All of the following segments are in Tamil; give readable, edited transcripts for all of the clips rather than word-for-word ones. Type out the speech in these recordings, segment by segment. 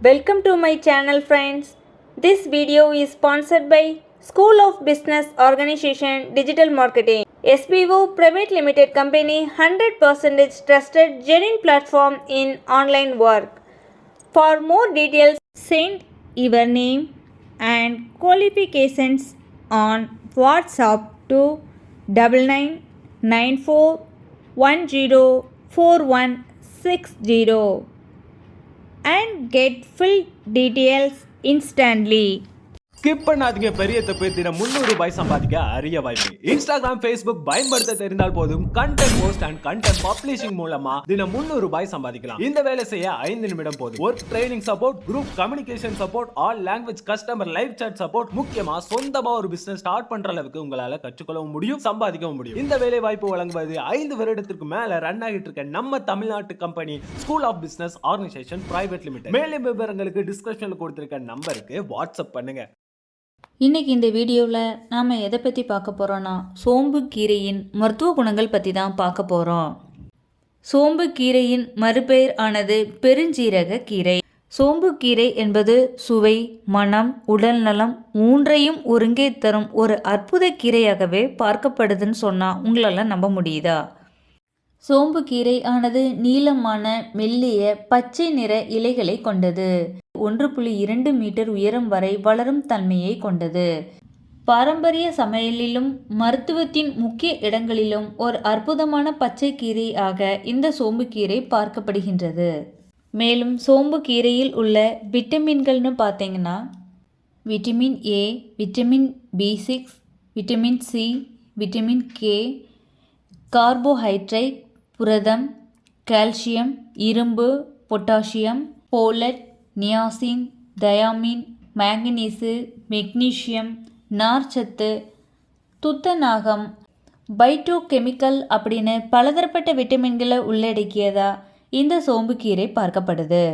Welcome to my channel friends. This video is sponsored by School of Business Organization Digital Marketing. SBO Private Limited Company 100% trusted genuine platform in online work. For more details, send your name and qualifications on WhatsApp to 9994104160 and get full details instantly. Skip பண்ணாதீங்க. பெரிய தப்பு. தினம் 300 ரூபாய் சம்பாதிக்க அரிய வாய்ப்பு. இன்ஸ்டாகிராம், ஃபேஸ்புக் பயன்படுத்த தெரிந்தால் போதும் content post and content publishing மூலமா தினம் 300 ரூபாய் சம்பாதிக்கலாம். இந்த வேலை செய்ய 5 நிமிடம் போதும். Work training support, group communication support, all language customer live chat support, முக்கியமா சொந்தமா ஒரு பிசினஸ் ஸ்டார்ட் பண்ற அளவுக்கு உங்களால கற்றுக்கொள்ளவும் முடியும், சம்பாதிக்கவும் முடியும். இந்த வேலை வாய்ப்பு வழங்குவது 5 வருடத்திற்கு மேல ரன் ஆகிட்டு இருக்க நம்ம தமிழ்நாட்டு company school of business organisation private limited. மேலும் விவரங்களுக்கு டிஸ்கிரிப்ஷன்ல கொடுத்திருக்க நம்பருக்கு வாட்ஸ்அப் பண்ணுங்க. இன்றைக்கி இந்த வீடியோவில் நாம் எதை பற்றி பார்க்க போகிறோன்னா சோம்பு கீரையின் மருத்துவ குணங்கள் பற்றி தான் பார்க்க போகிறோம். சோம்பு கீரையின் மறுபெயர் ஆனது பெருஞ்சீரக கீரை. சோம்பு கீரை என்பது சுவை, மனம், உடல் நலம் மூன்றையும் ஒருங்கே தரும் ஒரு அற்புத கீரையாகவே பார்க்கப்படுதுன்னு சொன்னால் உங்களால் நம்ப முடியுதா? சோம்பு கீரை ஆனது நீளமான மெல்லிய பச்சை நிற இலைகளை கொண்டது. 1.2 மீட்டர் உயரம் வரை வளரும் தன்மையை கொண்டது. பாரம்பரிய சமையலிலும் மருத்துவத்தின் முக்கிய இடங்களிலும் ஒரு அற்புதமான பச்சை கீரை ஆக இந்த சோம்பு கீரை பார்க்கப்படுகின்றது. மேலும் சோம்பு கீரையில் உள்ள விட்டமின்கள்னு பார்த்தீங்கன்னா vitamin A, vitamin B6, vitamin C, vitamin K, carbohydrate, புரதம், கால்சியம், இரும்பு, potassium, folate, niacin, thiamine, manganese, magnesium, நார்ச்சத்து, துத்தநாகம், பைட்டோகெமிக்கல் அப்படின்னு பலதரப்பட்ட விட்டமின்களை உள்ளடக்கியதா இந்த சோம்பு கீரை பார்க்கப்படுது.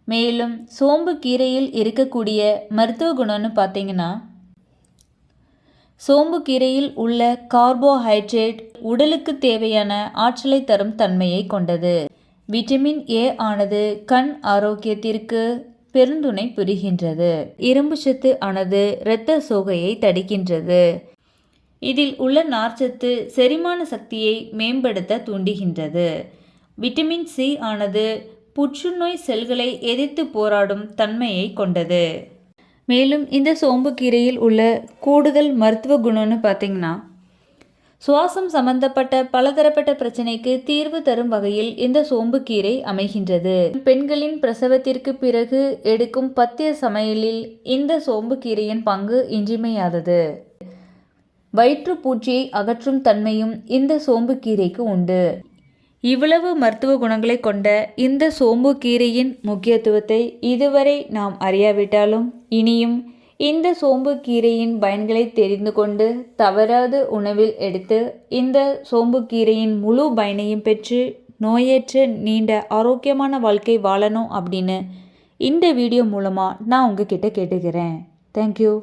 மேலும் சோம்பு கீரையில் இருக்கக்கூடிய மருத்துவ குணம்னு பார்த்தீங்கன்னா சோம்பு கீரையில் உள்ள கார்போஹைட்ரேட் உடலுக்கு தேவையான ஆற்றலை தரும் தன்மையை கொண்டது. விட்டமின் ஏ ஆனது கண் ஆரோக்கியத்திற்கு பெருந்துணை புரிகின்றது. இரும்பு சத்து ஆனது இரத்த சோகையை தடுக்கின்றது. இதில் உள்ள நார்ச்சத்து செரிமான சக்தியை மேம்படுத்த தூண்டுகின்றது. விட்டமின் சி ஆனது புற்றுநோய் செல்களை எதிர்த்து போராடும் தன்மையை கொண்டது. மேலும் இந்த சோம்பு கீரையில் உள்ள கூடுதல் மருத்துவ குணம்னு பார்த்திங்கன்னா சுவாசம் சம்பந்தப்பட்ட பலதரப்பட்ட பிரச்சனைக்கு தீர்வு தரும் வகையில் இந்த சோம்பு கீரை அமைகின்றது. பெண்களின் பிரசவத்திற்கு பிறகு எடுக்கும் பத்திய சமையலில் இந்த சோம்பு கீரையின் பங்கு இன்றியமையாதது. வயிற்றுப்பூச்சியை அகற்றும் தன்மையும் இந்த சோம்பு கீரைக்கு உண்டு. இவ்வளவு மருத்துவ குணங்களை கொண்ட இந்த சோம்பு கீரையின் முக்கியத்துவத்தை இதுவரை நாம் அறியாவிட்டாலும் இனியும் இந்த சோம்பு கீரையின் பயன்களை தெரிந்து கொண்டு தவறாது உணவில் எடுத்து இந்த சோம்பு கீரையின் முழு பயனையும் பெற்று நோயற்ற நீண்ட ஆரோக்கியமான வாழ்க்கை வாழணும் அப்படின்னு இந்த வீடியோ மூலமாக நான் உங்ககிட்ட கேட்டுக்கிறேன். தேங்க்யூ.